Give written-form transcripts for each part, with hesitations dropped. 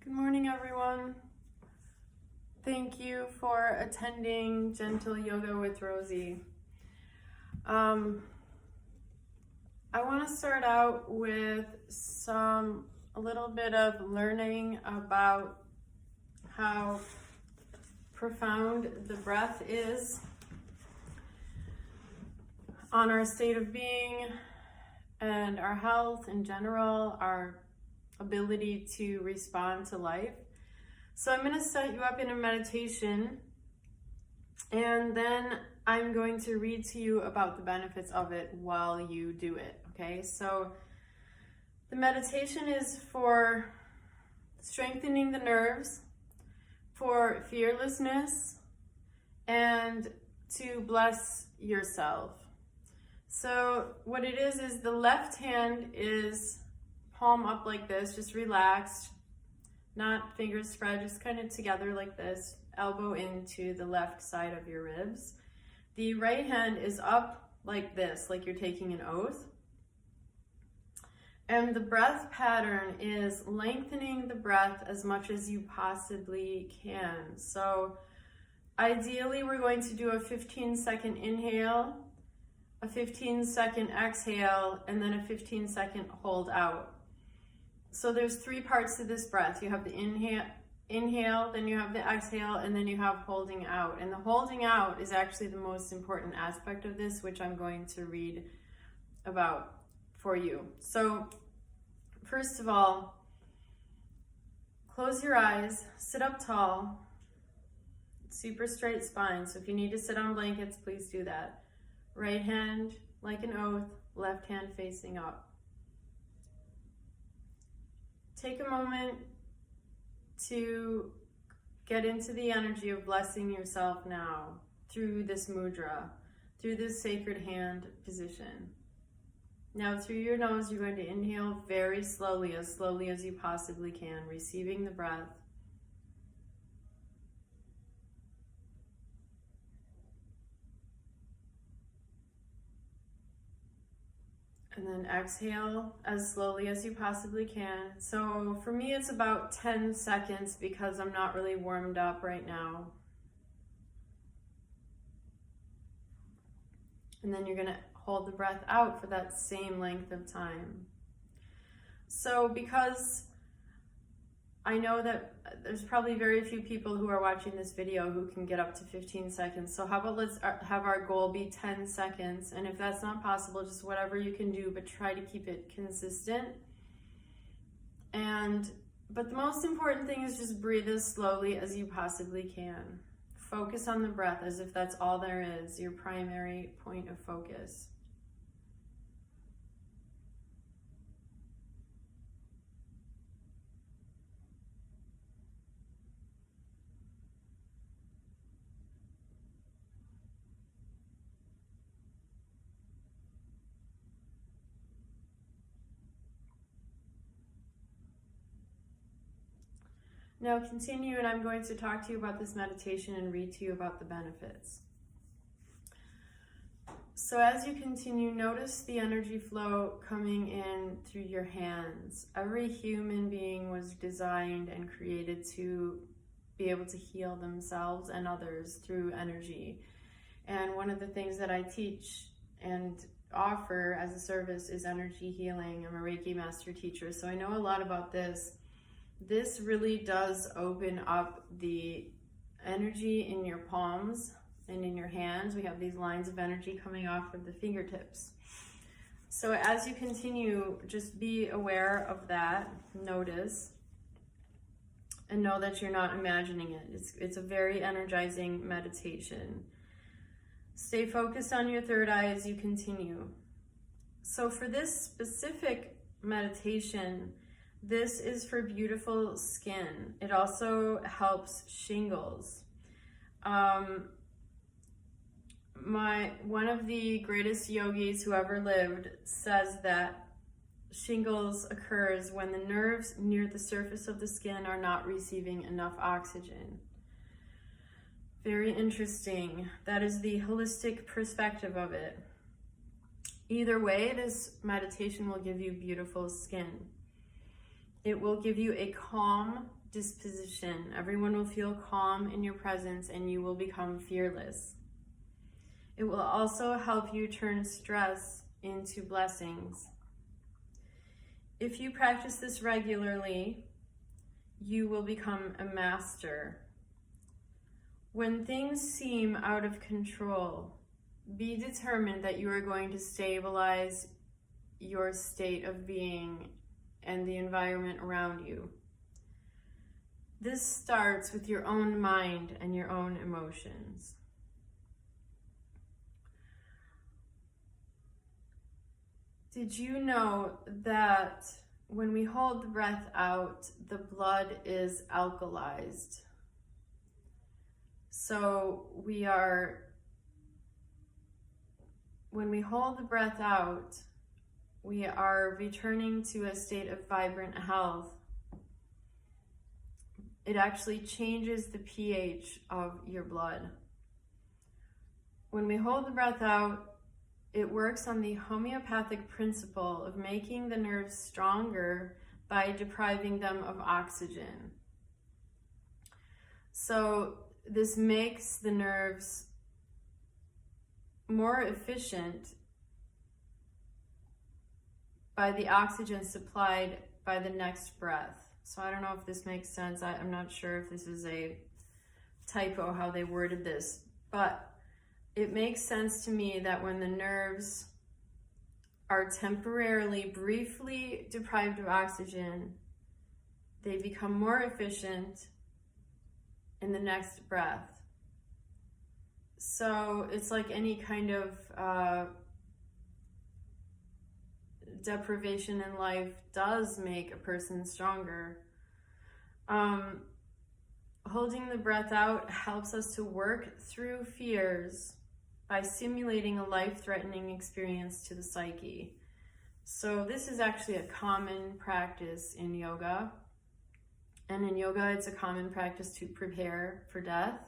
Good morning, everyone. Thank you for attending Gentle Yoga with Rosie. I want to start out with a little bit of learning about how profound the breath is on our state of being and our health in general, our ability to respond to life. So I'm going to set you up in a meditation, and then I'm going to read to you about the benefits of it while you do it. Okay, so the meditation is for strengthening the nerves, for fearlessness, and to bless yourself. So what it is the left hand is palm up like this, just relaxed, not fingers spread, just kind of together like this, elbow into the left side of your ribs. The right hand is up like this, like you're taking an oath. And the breath pattern is lengthening the breath as much as you possibly can. So ideally, we're going to do a 15-second inhale, a 15-second exhale, and then a 15-second hold out. So there's three parts to this breath. You have the inhale, then you have the exhale, and then you have holding out. And the holding out is actually the most important aspect of this, which I'm going to read about for you. So first of all, close your eyes, sit up tall, super straight spine. So if you need to sit on blankets, please do that. Right hand like an oath, left hand facing up. Take a moment to get into the energy of blessing yourself now through this mudra, through this sacred hand position. Now through your nose, you're going to inhale very slowly as you possibly can, receiving the breath. And then exhale as slowly as you possibly can. So for me, it's about 10 seconds because I'm not really warmed up right now. And then you're going to hold the breath out for that same length of time. So because I know that there's probably very few people who are watching this video who can get up to 15 seconds. So how about let's have our goal be 10 seconds. And if that's not possible, just whatever you can do, but try to keep it consistent. But the most important thing is just breathe as slowly as you possibly can. Focus on the breath as if that's all there is, your primary point of focus. Now continue, and I'm going to talk to you about this meditation and read to you about the benefits. So as you continue, notice the energy flow coming in through your hands. Every human being was designed and created to be able to heal themselves and others through energy. And one of the things that I teach and offer as a service is energy healing. I'm a Reiki master teacher, so I know a lot about this. This really does open up the energy in your palms and in your hands. We have these lines of energy coming off of the fingertips. So as you continue, just be aware of that, notice, and know that you're not imagining it. It's a very energizing meditation. Stay focused on your third eye as you continue. So for this specific meditation, this is for beautiful skin. It also helps shingles. One of the greatest yogis who ever lived says that shingles occurs when the nerves near the surface of the skin are not receiving enough oxygen. Very interesting. That is the holistic perspective of it. Either way, this meditation will give you beautiful skin. It will give you a calm disposition. Everyone will feel calm in your presence and you will become fearless. It will also help you turn stress into blessings. If you practice this regularly, you will become a master. When things seem out of control, be determined that you are going to stabilize your state of being and the environment around you. This starts with your own mind and your own emotions. Did you know that when we hold the breath out, the blood is alkalized? So when we hold the breath out, we are returning to a state of vibrant health. It actually changes the pH of your blood. When we hold the breath out, it works on the homeopathic principle of making the nerves stronger by depriving them of oxygen. So this makes the nerves more efficient by the oxygen supplied by the next breath. So I don't know if this makes sense. I'm not sure if this is a typo how they worded this, but it makes sense to me that when the nerves are temporarily, briefly deprived of oxygen, they become more efficient in the next breath. So it's like any kind of deprivation in life does make a person stronger. Holding the breath out helps us to work through fears by simulating a life-threatening experience to the psyche. So this is actually a common practice in yoga. And in yoga, it's a common practice to prepare for death.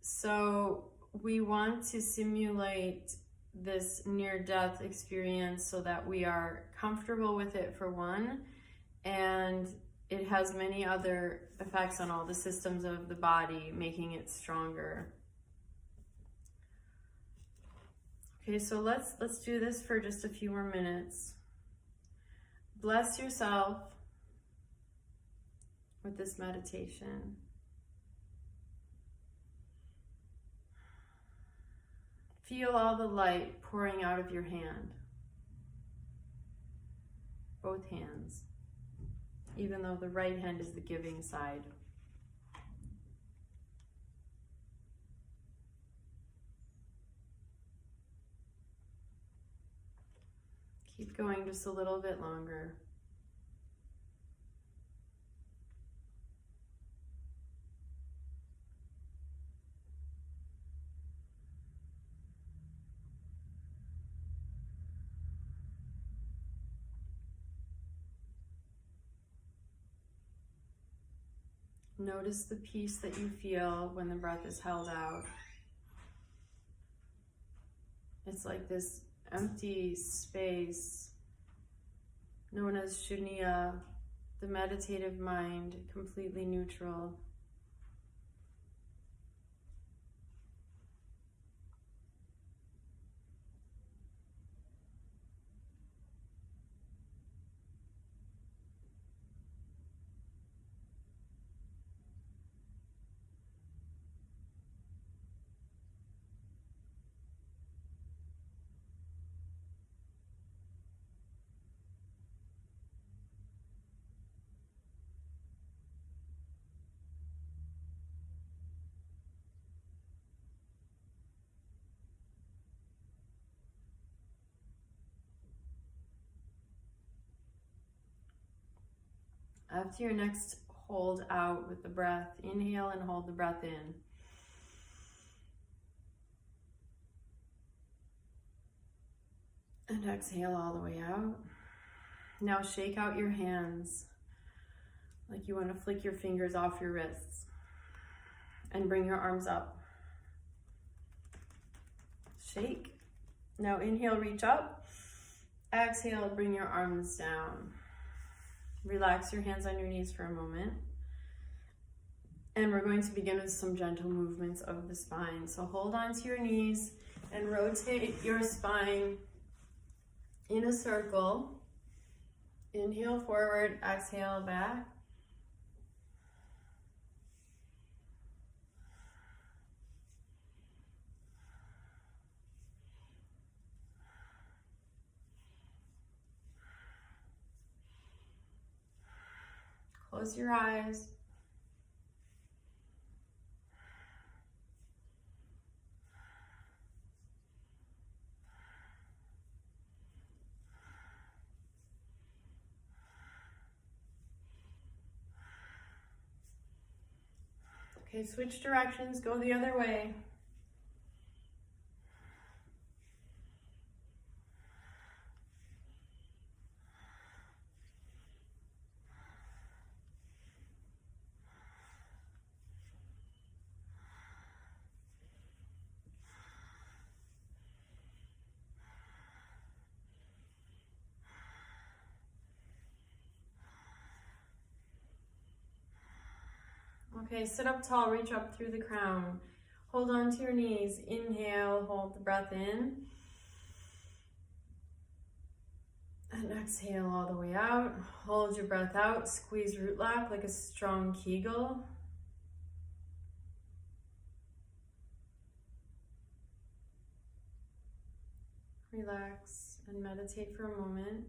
So we want to simulate this near-death experience so that we are comfortable with it, for one, and it has many other effects on all the systems of the body, making it stronger. Okay, so let's do this for just a few more minutes. Bless yourself with this meditation. Feel all the light pouring out of your hand. Both hands, even though the right hand is the giving side. Keep going just a little bit longer. Notice the peace that you feel when the breath is held out. It's like this empty space known as shunya, the meditative mind, completely neutral. After your next hold out with the breath, inhale and hold the breath in. And exhale all the way out. Now shake out your hands like you want to flick your fingers off your wrists. And bring your arms up. Shake. Now inhale, reach up. Exhale, bring your arms down. Relax your hands on your knees for a moment. And we're going to begin with some gentle movements of the spine. So hold on to your knees and rotate your spine in a circle. Inhale forward, exhale back. Close your eyes. Okay, switch directions, go the other way. Okay, sit up tall, reach up through the crown. Hold on to your knees. Inhale, hold the breath in. And exhale all the way out. Hold your breath out. Squeeze root lock like a strong Kegel. Relax and meditate for a moment.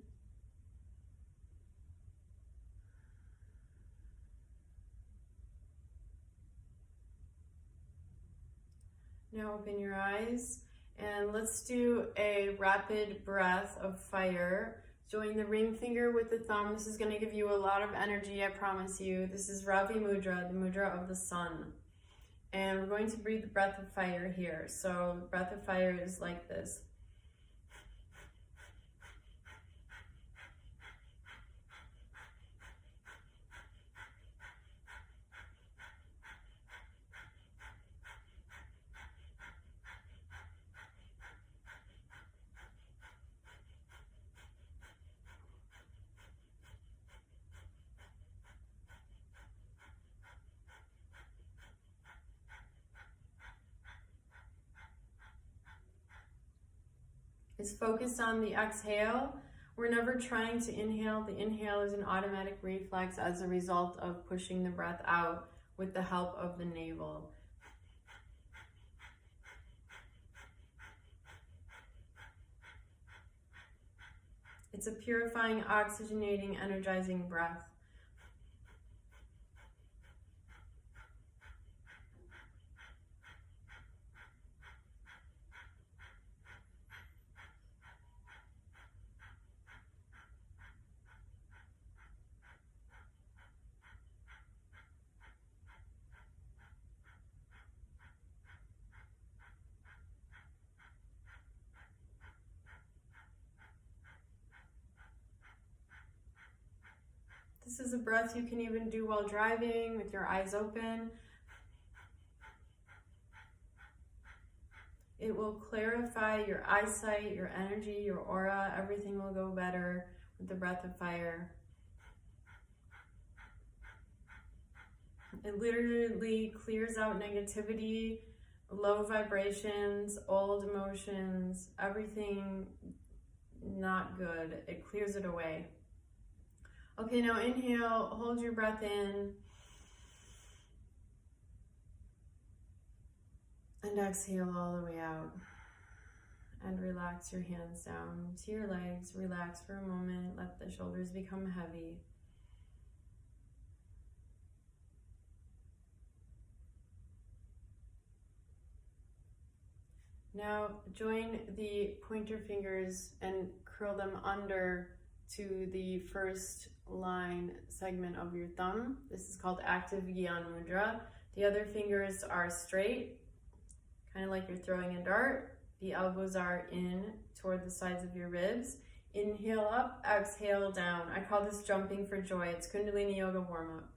Now open your eyes and let's do a rapid breath of fire. Join the ring finger with the thumb. This is going to give you a lot of energy, I promise you. This is Ravi Mudra, the mudra of the sun. And we're going to breathe the breath of fire here. So the breath of fire is like this. Is focused on the exhale. We're never trying to inhale. The inhale is an automatic reflex as a result of pushing the breath out with the help of the navel. It's a purifying, oxygenating, energizing breath. This is a breath you can even do while driving with your eyes open. It will clarify your eyesight, your energy, your aura. Everything will go better with the breath of fire. It literally clears out negativity, low vibrations, old emotions, everything not good. It clears it away. Okay, now inhale, hold your breath in. And exhale all the way out. And relax your hands down to your legs. Relax for a moment. Let the shoulders become heavy. Now join the pointer fingers and curl them under to the first line segment of your thumb. This is called active Gyan Mudra. The other fingers are straight, kind of like you're throwing a dart. The elbows are in toward the sides of your ribs. Inhale up, exhale down. I call this jumping for joy. It's Kundalini Yoga warm-up.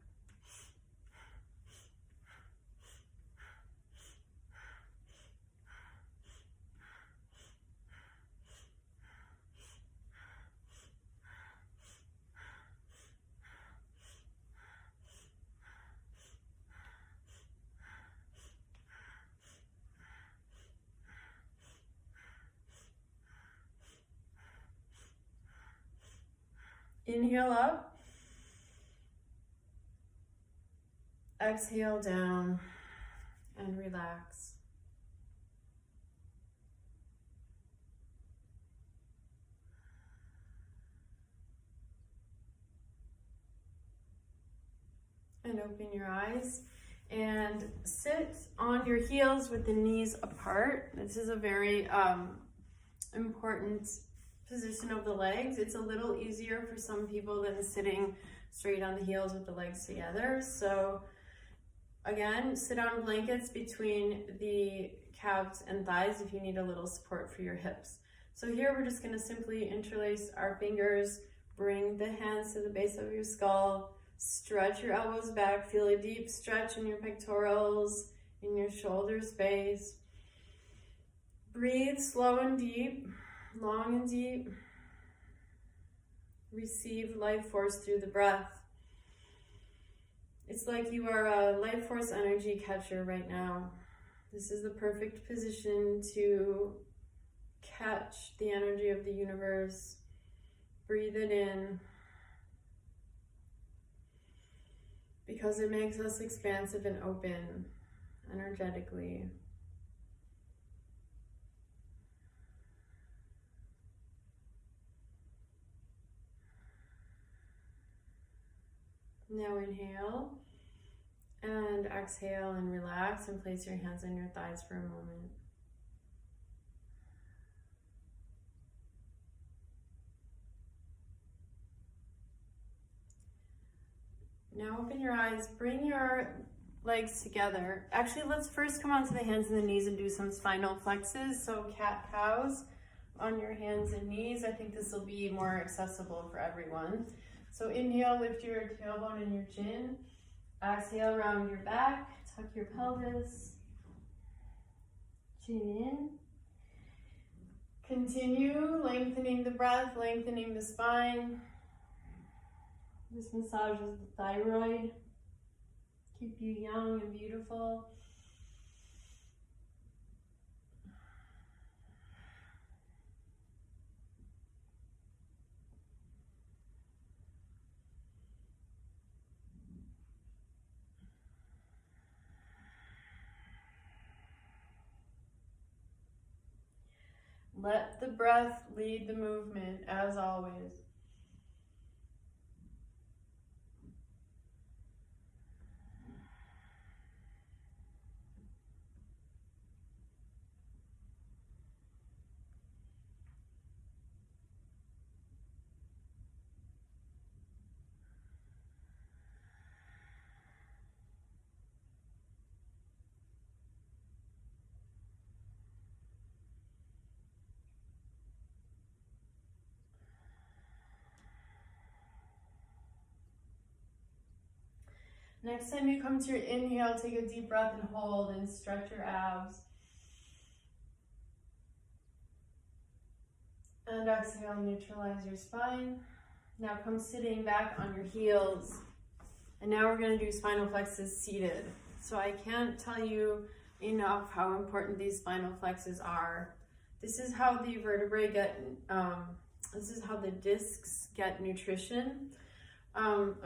Inhale up. Exhale down and relax. And open your eyes and sit on your heels with the knees apart. This is a very important position of the legs. It's a little easier for some people than sitting straight on the heels with the legs together. So again, sit on blankets between the calves and thighs if you need a little support for your hips. So here we're just going to simply interlace our fingers, bring the hands to the base of your skull, stretch your elbows back, feel a deep stretch in your pectorals, in your shoulder space. Breathe slow and deep, long and deep. Receive life force through the breath. It's like you are a life force energy catcher right now. This is the perfect position to catch the energy of the universe. Breathe it in, because it makes us expansive and open energetically. Now inhale and exhale and relax and place your hands on your thighs for a moment. Now open your eyes, bring your legs together. Actually, let's first come onto the hands and the knees and do some spinal flexes. So cat-cows on your hands and knees. I think this will be more accessible for everyone. So inhale, lift your tailbone and your chin. Exhale, round your back, tuck your pelvis. Chin in. Continue lengthening the breath, lengthening the spine. This massages the thyroid, keep you young and beautiful. Let the breath lead the movement, as always. Next time you come to your inhale, take a deep breath and hold and stretch your abs. And exhale, neutralize your spine. Now come sitting back on your heels. And now we're going to do spinal flexes seated. So I can't tell you enough how important these spinal flexes are. This is how the vertebrae get, this is how the discs get nutrition.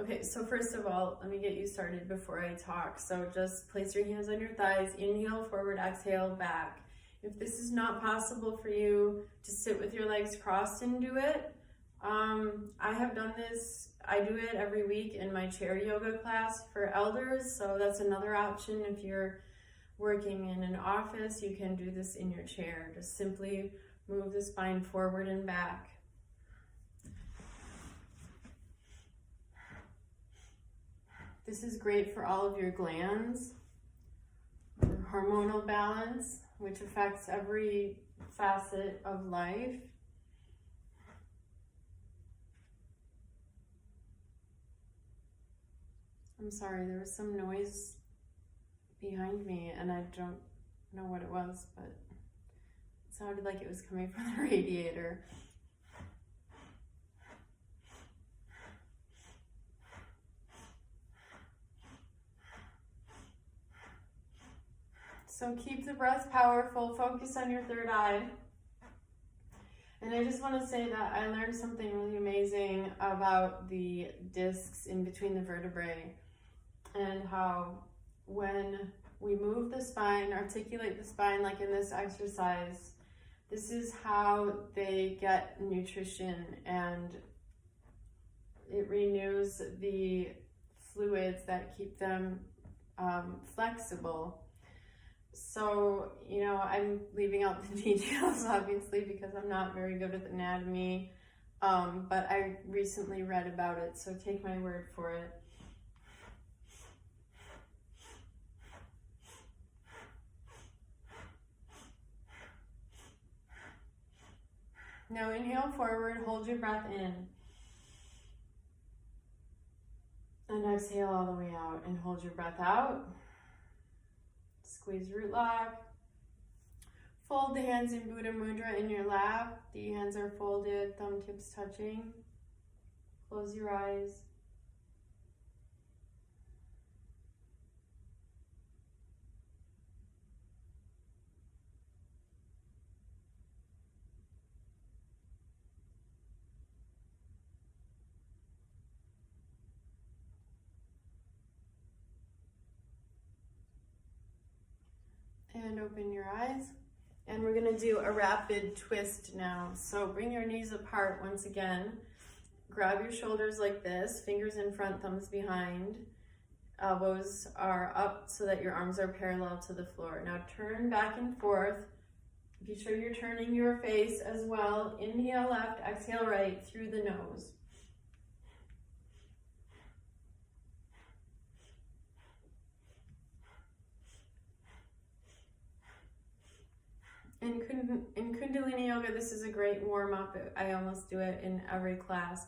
Okay, so first of all, let me get you started before I talk. So just place your hands on your thighs, inhale, forward, exhale, back. If this is not possible for you to sit with your legs crossed and do it, I have done this, I do it every week in my chair yoga class for elders, so that's another option. If you're working in an office, you can do this in your chair. Just simply move the spine forward and back. This is great for all of your glands, your hormonal balance, which affects every facet of life. I'm sorry, there was some noise behind me and I don't know what it was, but it sounded like it was coming from the radiator. So keep the breath powerful, focus on your third eye. And I just want to say that I learned something really amazing about the discs in between the vertebrae, and how when we move the spine, articulate the spine like in this exercise, this is how they get nutrition, and it renews the fluids that keep them flexible. So, you know, I'm leaving out the details obviously because I'm not very good with anatomy, but I recently read about it, so take my word for it. Now inhale forward, hold your breath in. And exhale all the way out and hold your breath out. Squeeze root lock. Fold the hands in Buddha Mudra in your lap. The hands are folded, thumb tips touching. Close your eyes. And open your eyes. And we're gonna do a rapid twist now. So bring your knees apart once again. Grab your shoulders like this, fingers in front, thumbs behind. Elbows are up so that your arms are parallel to the floor. Now turn back and forth. Be sure you're turning your face as well. Inhale left, exhale right through the nose. In Kundalini Yoga, this is a great warm-up. I almost do it in every class.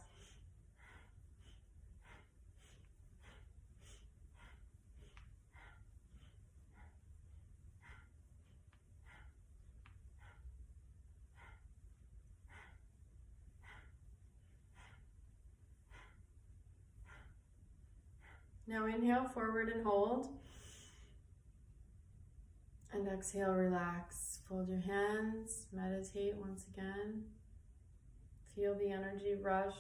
Now inhale forward and hold. And exhale, relax. Fold your hands, meditate once again. Feel the energy rush,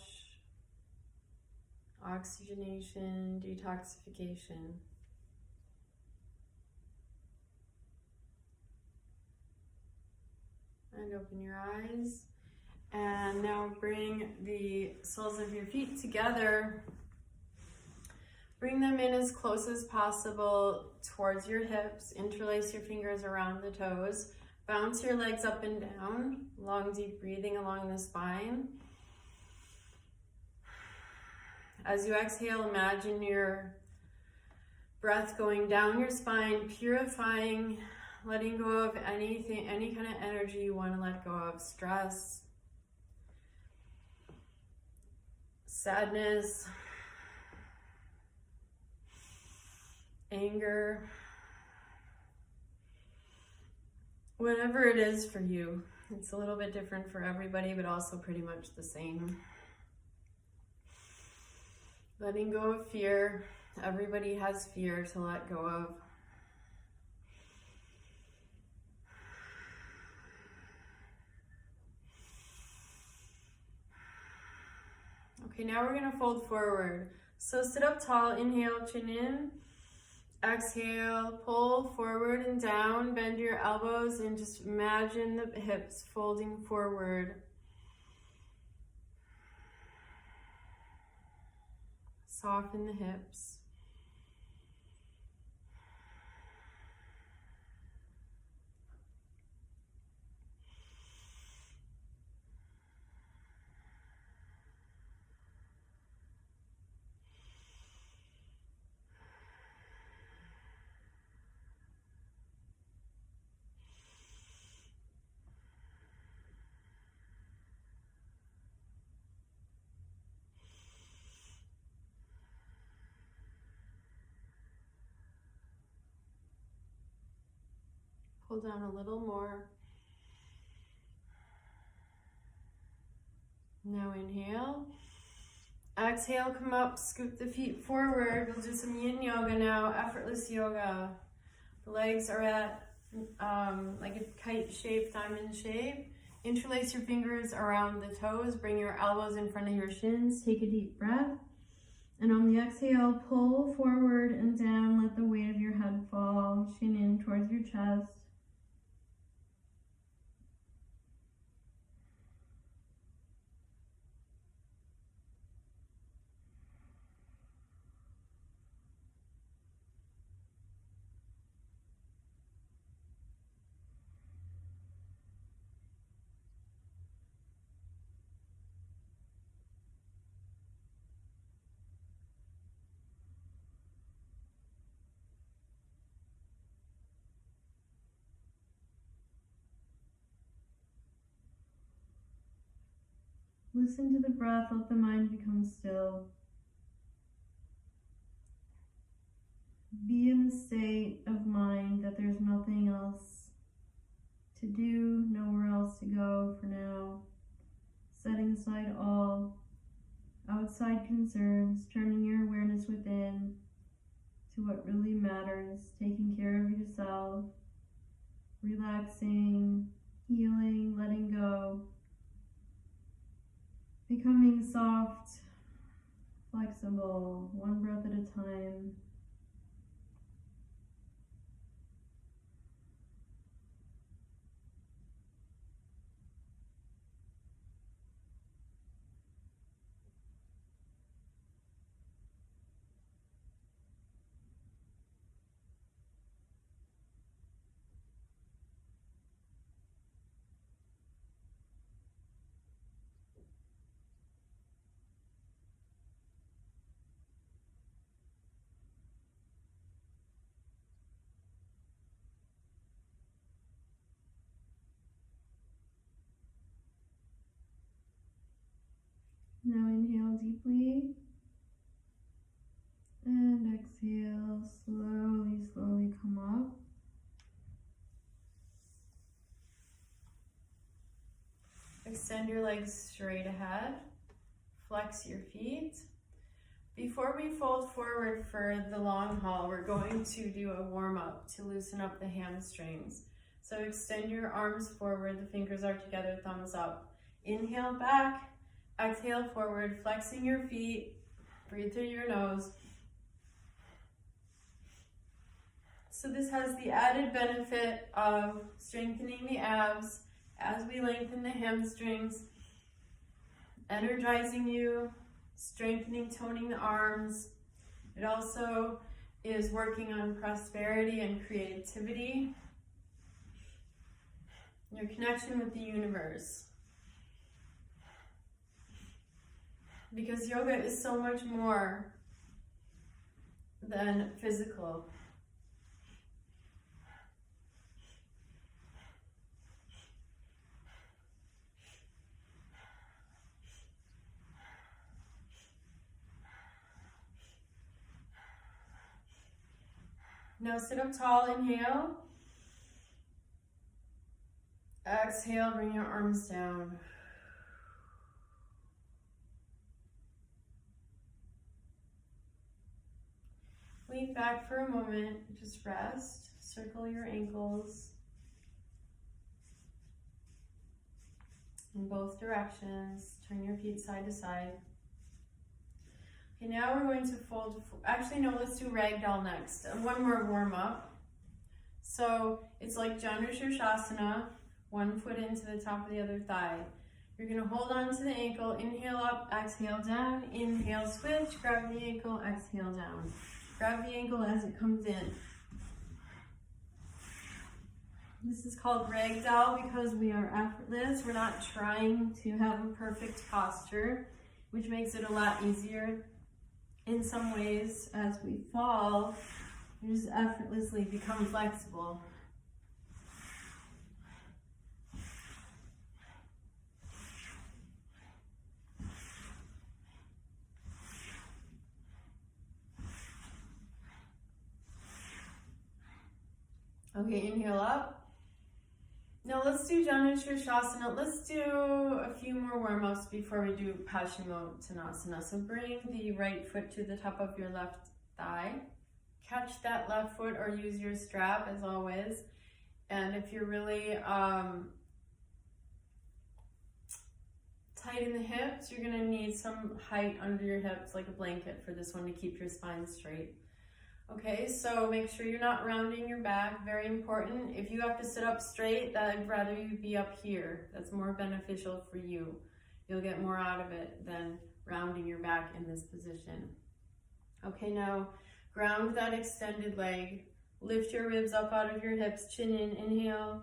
oxygenation, detoxification. And open your eyes. And now bring the soles of your feet together. Bring them in as close as possible towards your hips. Interlace your fingers around the toes. Bounce your legs up and down. Long, deep breathing along the spine. As you exhale, imagine your breath going down your spine, purifying, letting go of anything, any kind of energy you want to let go of. Stress, sadness, anger, whatever it is for you. It's a little bit different for everybody, but also pretty much the same. Letting go of fear. Everybody has fear to let go of. Okay, now we're gonna fold forward. So sit up tall, inhale, chin in. Exhale, pull forward and down, bend your elbows and just imagine the hips folding forward. Soften the hips. Pull down a little more. Now inhale. Exhale, come up, scoop the feet forward. We'll do some yin yoga now, effortless yoga. The legs are at like a kite shape, diamond shape. Interlace your fingers around the toes. Bring your elbows in front of your shins. Take a deep breath. And on the exhale, pull forward and down. Let the weight of your head fall. Chin in towards your chest. Listen to the breath, let the mind become still. Be in the state of mind that there's nothing else to do, nowhere else to go for now. Setting aside all outside concerns, turning your awareness within to what really matters, taking care of yourself, relaxing, healing, letting go. Becoming soft, flexible, one breath at a time. Now inhale deeply and exhale, slowly come up. Extend your legs straight ahead, flex your feet. Before we fold forward for the long haul, we're going to do a warm-up to loosen up the hamstrings. So extend your arms forward, the fingers are together, thumbs up. Inhale back. Exhale forward, flexing your feet, breathe through your nose. So this has the added benefit of strengthening the abs as we lengthen the hamstrings, energizing you, strengthening, toning the arms. It also is working on prosperity and creativity, your connection with the universe. Because yoga is so much more than physical. Now sit up tall, inhale. Exhale, bring your arms down. Lean back for a moment, just rest. Circle your ankles in both directions. Turn your feet side to side. Okay, now we're going to fold, actually no, let's do ragdoll next. One more warm up. So it's like Janushirshasana, one foot into the top of the other thigh. You're gonna hold on to the ankle, inhale up, exhale down, inhale switch, grab the ankle, exhale down. Grab the ankle as it comes in. This is called ragdoll because we are effortless. We're not trying to have a perfect posture, which makes it a lot easier. In some ways, as we fall, you just effortlessly become flexible. Okay, inhale up. Now let's do Janushirshasana. Let's do a few more warm-ups before we do Paschimottanasana. So bring the right foot to the top of your left thigh. Catch that left foot or use your strap as always. And if you're really tight in the hips, you're gonna need some height under your hips, like a blanket for this one to keep your spine straight. Okay, so make sure you're not rounding your back, very important. If you have to sit up straight, I'd rather you be up here. That's more beneficial for you. You'll get more out of it than rounding your back in this position. Okay, now ground that extended leg. Lift your ribs up out of your hips, chin in, inhale.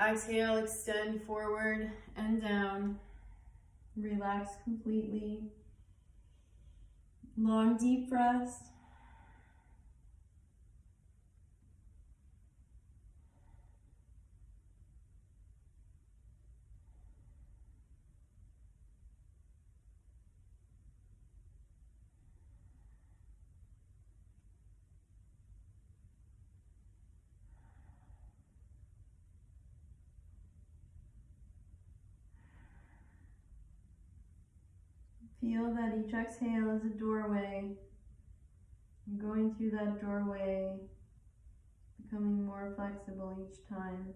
Exhale, extend forward and down. Relax completely. Long, deep breaths. Feel that each exhale is a doorway. And going through that doorway, becoming more flexible each time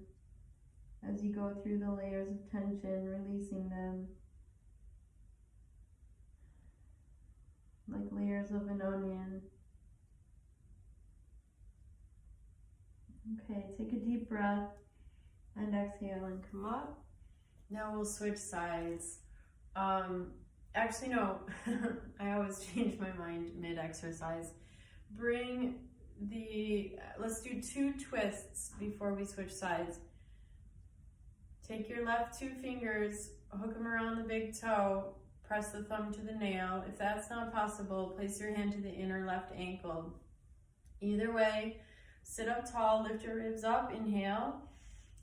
as you go through the layers of tension, releasing them like layers of an onion. Okay, take a deep breath and exhale and come up. Now we'll switch sides. Actually, no, I always change my mind mid-exercise. Let's do 2 twists before we switch sides. Take your left 2 fingers, hook them around the big toe, press the thumb to the nail. If that's not possible, place your hand to the inner left ankle. Either way, sit up tall, lift your ribs up, inhale.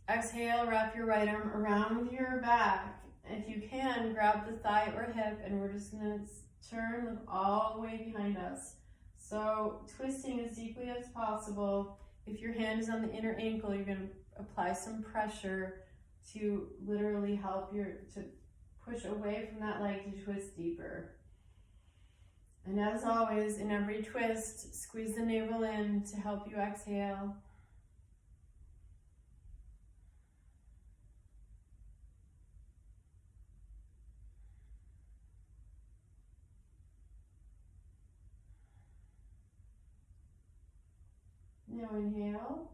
Exhale, wrap your right arm around your back. If you can, grab the thigh or hip, and we're just gonna turn them all the way behind us. So twisting as deeply as possible. If your hand is on the inner ankle, you're gonna apply some pressure to literally help to push away from that leg to twist deeper. And as always, in every twist, squeeze the navel in to help you exhale. Now inhale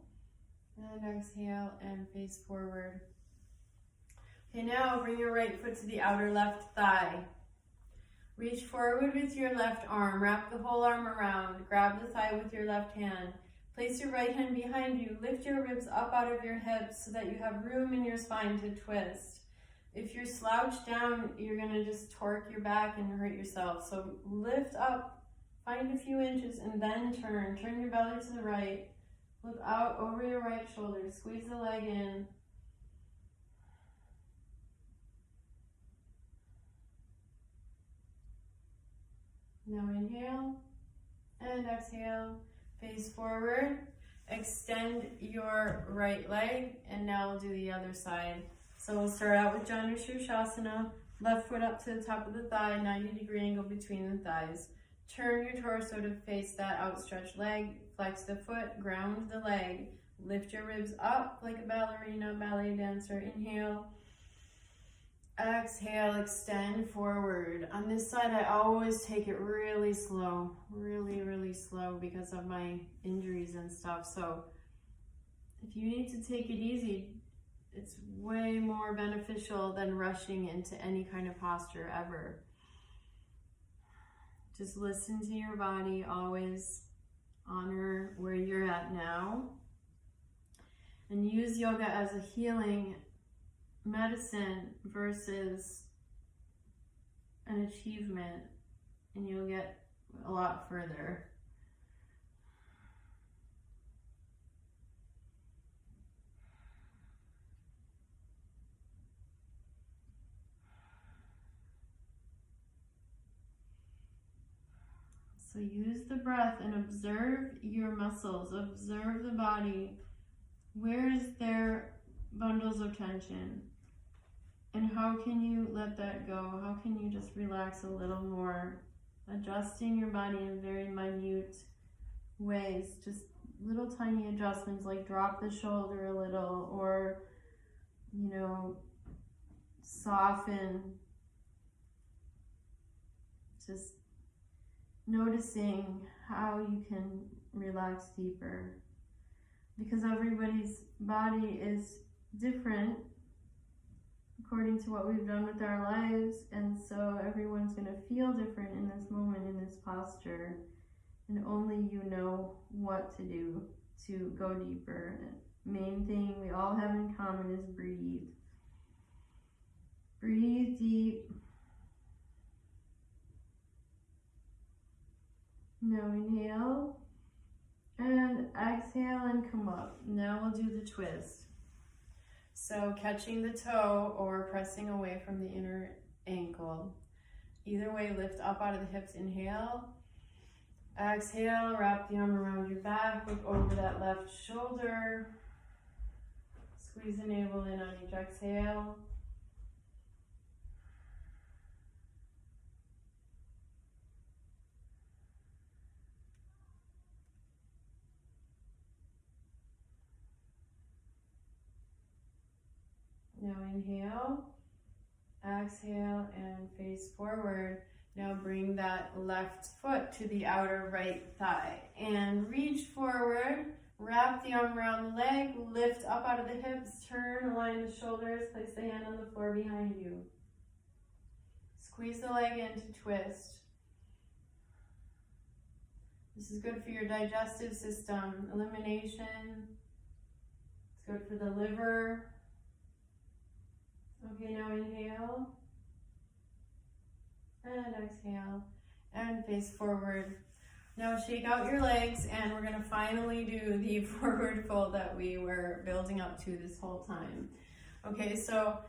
and exhale and face forward. Okay, now bring your right foot to the outer left thigh. Reach forward with your left arm, wrap the whole arm around, grab the thigh with your left hand. Place your right hand behind you, lift your ribs up out of your hips so that you have room in your spine to twist. If you're slouched down, you're gonna just torque your back and hurt yourself. So lift up, find a few inches, and then turn. Turn your belly to the right. Look out over your right shoulder. Squeeze the leg in. Now inhale and exhale. Face forward. Extend your right leg, and now we'll do the other side. So we'll start out with Janu Shirshasana. Left foot up to the top of the thigh, 90-degree angle between the thighs. Turn your torso to face that outstretched leg. Flex the foot, ground the leg. Lift your ribs up like a ballerina, ballet dancer. Inhale. Exhale, extend forward. On this side, I always take it really slow, really slow because of my injuries and stuff. So if you need to take it easy, it's way more beneficial than rushing into any kind of posture ever. Just listen to your body, always honor where you're at now, and use yoga as a healing medicine versus an achievement, and you'll get a lot further. So use the breath and observe your muscles, observe the body. Where is there bundles of tension? And how can you let that go? How can you just relax a little more? Adjusting your body in very minute ways, just little tiny adjustments like drop the shoulder a little, or, soften Just noticing how you can relax deeper. Because everybody's body is different according to what we've done with our lives, and so everyone's going to feel different in this moment, in this posture, and only you know what to do to go deeper. Main thing we all have in common is breathe. Breathe deep. Now inhale and exhale and come up. Now we'll do the twist. So catching the toe or pressing away from the inner ankle. Either way, lift up out of the hips, inhale. Exhale, wrap the arm around your back, look over that left shoulder. Squeeze the navel in on each exhale. Now inhale, exhale, and face forward. Now bring that left foot to the outer right thigh and reach forward, wrap the arm around the leg, lift up out of the hips, turn, align the shoulders, place the hand on the floor behind you. Squeeze the leg in to twist. This is good for your digestive system, elimination. It's good for the liver. Okay, now inhale and exhale and face forward. Now shake out your legs and we're going to finally do the forward fold that we were building up to this whole time. Okay, so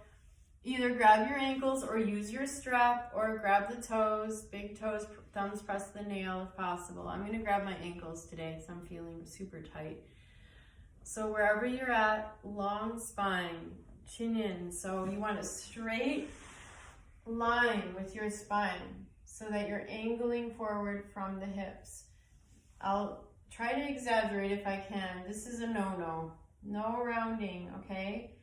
either grab your ankles or use your strap, or grab the toes, big toes, thumbs press the nail if possible. I'm going to grab my ankles today because I'm feeling super tight. So wherever you're at, long spine, chin in. So you want a straight line with your spine so that you're angling forward from the hips. I'll try to exaggerate if I can. This is a no-no. No rounding, okay?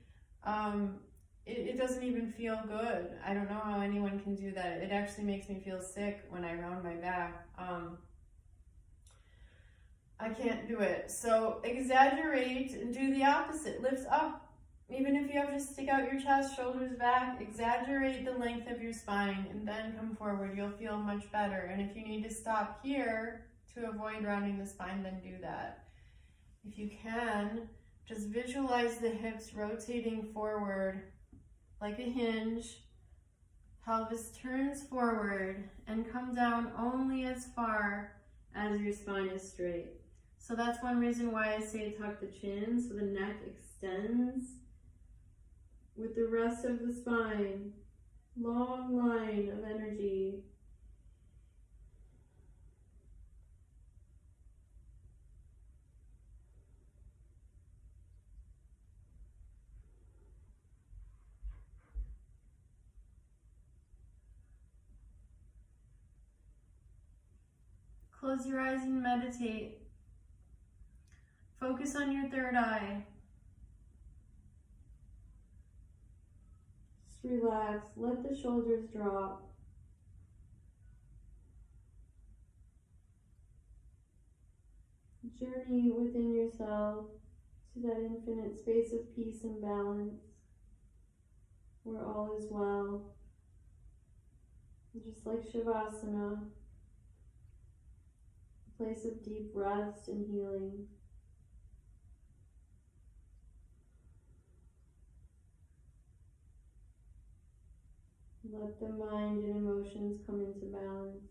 It doesn't even feel good. I don't know how anyone can do that. It actually makes me feel sick when I round my back. I can't do it. So exaggerate and do the opposite. Lift up. Even if you have to stick out your chest, shoulders back, exaggerate the length of your spine and then come forward. You'll feel much better. And if you need to stop here to avoid rounding the spine, then do that. If you can, just visualize the hips rotating forward like a hinge. Pelvis turns forward and come down only as far as your spine is straight. So that's one reason why I say tuck the chin, so the neck extends with the rest of the spine. Long line of energy. Close your eyes and meditate. Focus on your third eye. Just relax, let the shoulders drop. Journey within yourself to that infinite space of peace and balance, where all is well. Just like Shavasana, a place of deep rest and healing. Let the mind and emotions come into balance.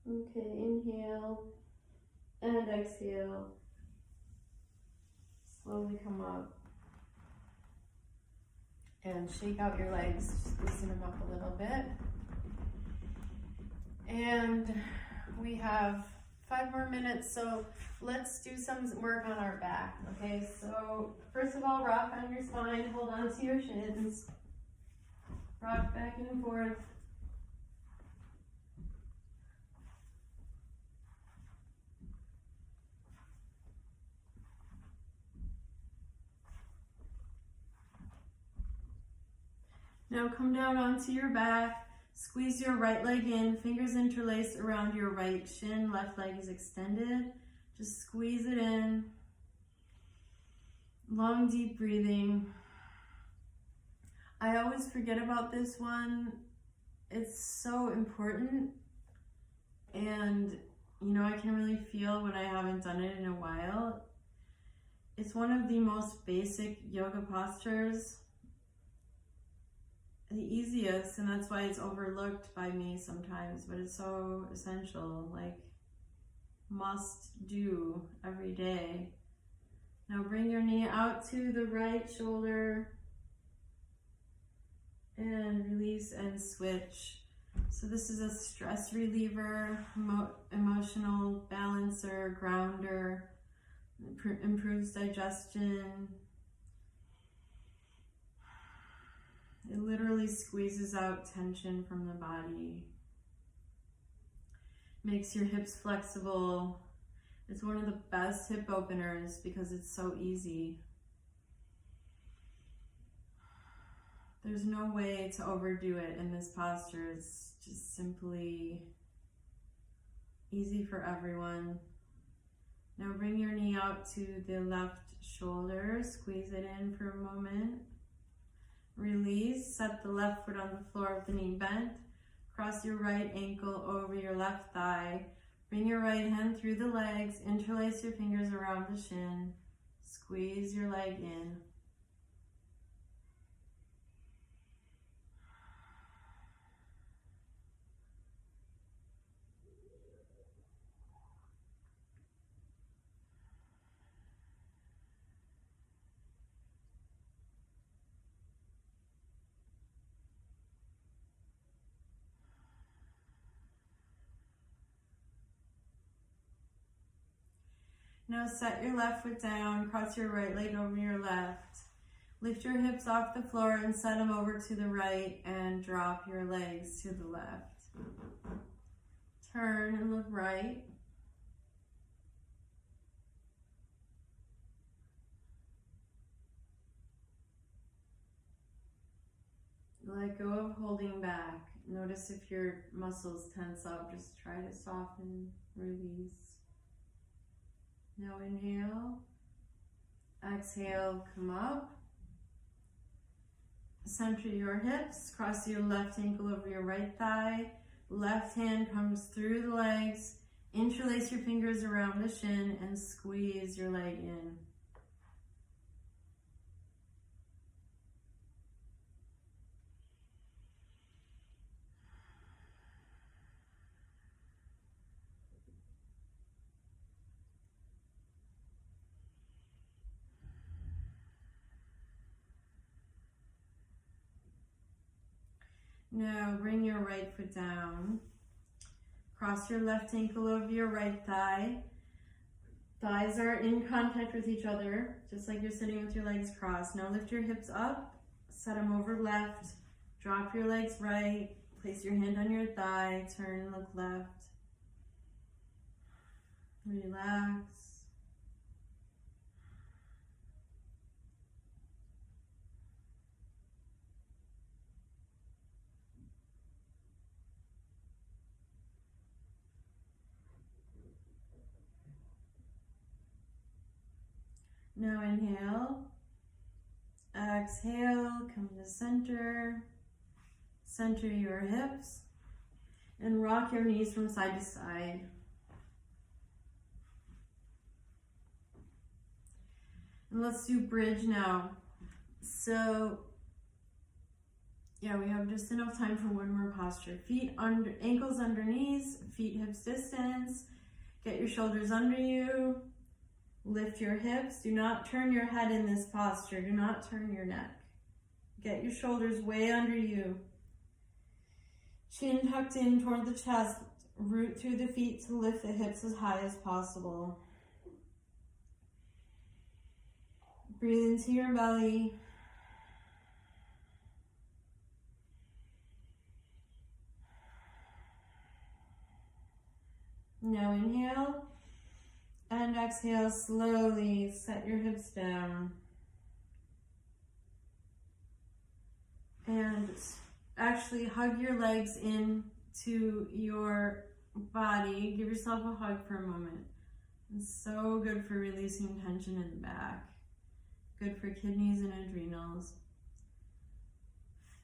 Okay, inhale and exhale. Slowly come up and shake out your legs, just loosen them up a little bit. And we have 5 more minutes, so let's do some work on our back, okay? So first of all, rock on your spine, hold on to your shins, rock back and forth. Now come down onto your back, squeeze your right leg in, fingers interlaced around your right shin, left leg is extended. Just squeeze it in. Long, deep breathing. I always forget about this one. It's so important. And, you know, I can really feel when I haven't done it in a while. It's one of the most basic yoga postures. The easiest, and that's why it's overlooked by me sometimes, but it's so essential, like must do every day. Now bring your knee out to the right shoulder and release and switch. So this is a stress reliever, emotional balancer, grounder, improves digestion. It literally squeezes out tension from the body. Makes your hips flexible. It's one of the best hip openers because it's so easy. There's no way to overdo it in this posture. It's just simply easy for everyone. Now bring your knee out to the left shoulder. Squeeze it in for a moment. Release, set the left foot on the floor with the knee bent. Cross your right ankle over your left thigh. Bring your right hand through the legs. Interlace your fingers around the shin. Squeeze your leg in. Now set your left foot down, cross your right leg over your left. Lift your hips off the floor and set them over to the right and drop your legs to the left. Turn and look right. Let go of holding back. Notice if your muscles tense up, just try to soften, release. Now inhale, exhale, come up. Center your hips, cross your left ankle over your right thigh. Left hand comes through the legs. Interlace your fingers around the shin and squeeze your leg in. Now bring your right foot down. Cross your left ankle over your right thigh. Thighs are in contact with each other, just like you're sitting with your legs crossed. Now lift your hips up, set them over left. Drop your legs right. Place your hand on your thigh. Turn and look left. Relax. Now inhale, exhale, come to center, center your hips, and rock your knees from side to side. And let's do bridge now. So, yeah, we have just enough time for one more posture. Feet under, ankles under knees, feet hips distance. Get your shoulders under you. Lift your hips. Do not turn your head in this posture. Do not turn your neck. Get your shoulders way under you. Chin tucked in toward the chest. root through the feet to lift the hips as high as possible. Breathe into your belly. Now inhale and exhale slowly. Set your hips down. And actually hug your legs into your body. Give yourself a hug for a moment. It's so good for releasing tension in the back. Good for kidneys and adrenals.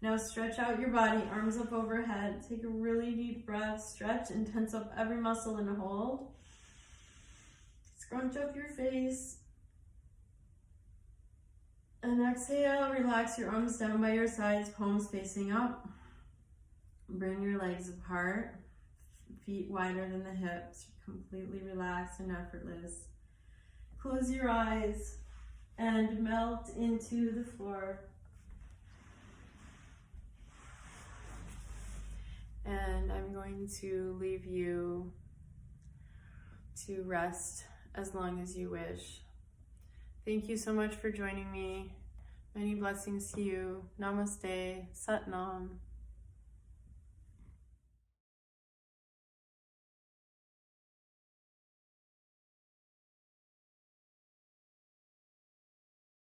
Now stretch out your body, arms up overhead. Take a really deep breath, stretch and tense up every muscle and hold. Scrunch up your face. And exhale, relax your arms down by your sides, palms facing up. Bring your legs apart, feet wider than the hips, completely relaxed and effortless. Close your eyes and melt into the floor. And I'm going to leave you to rest as long as you wish. Thank you so much for joining me. Many blessings to you. Namaste. Sat Nam.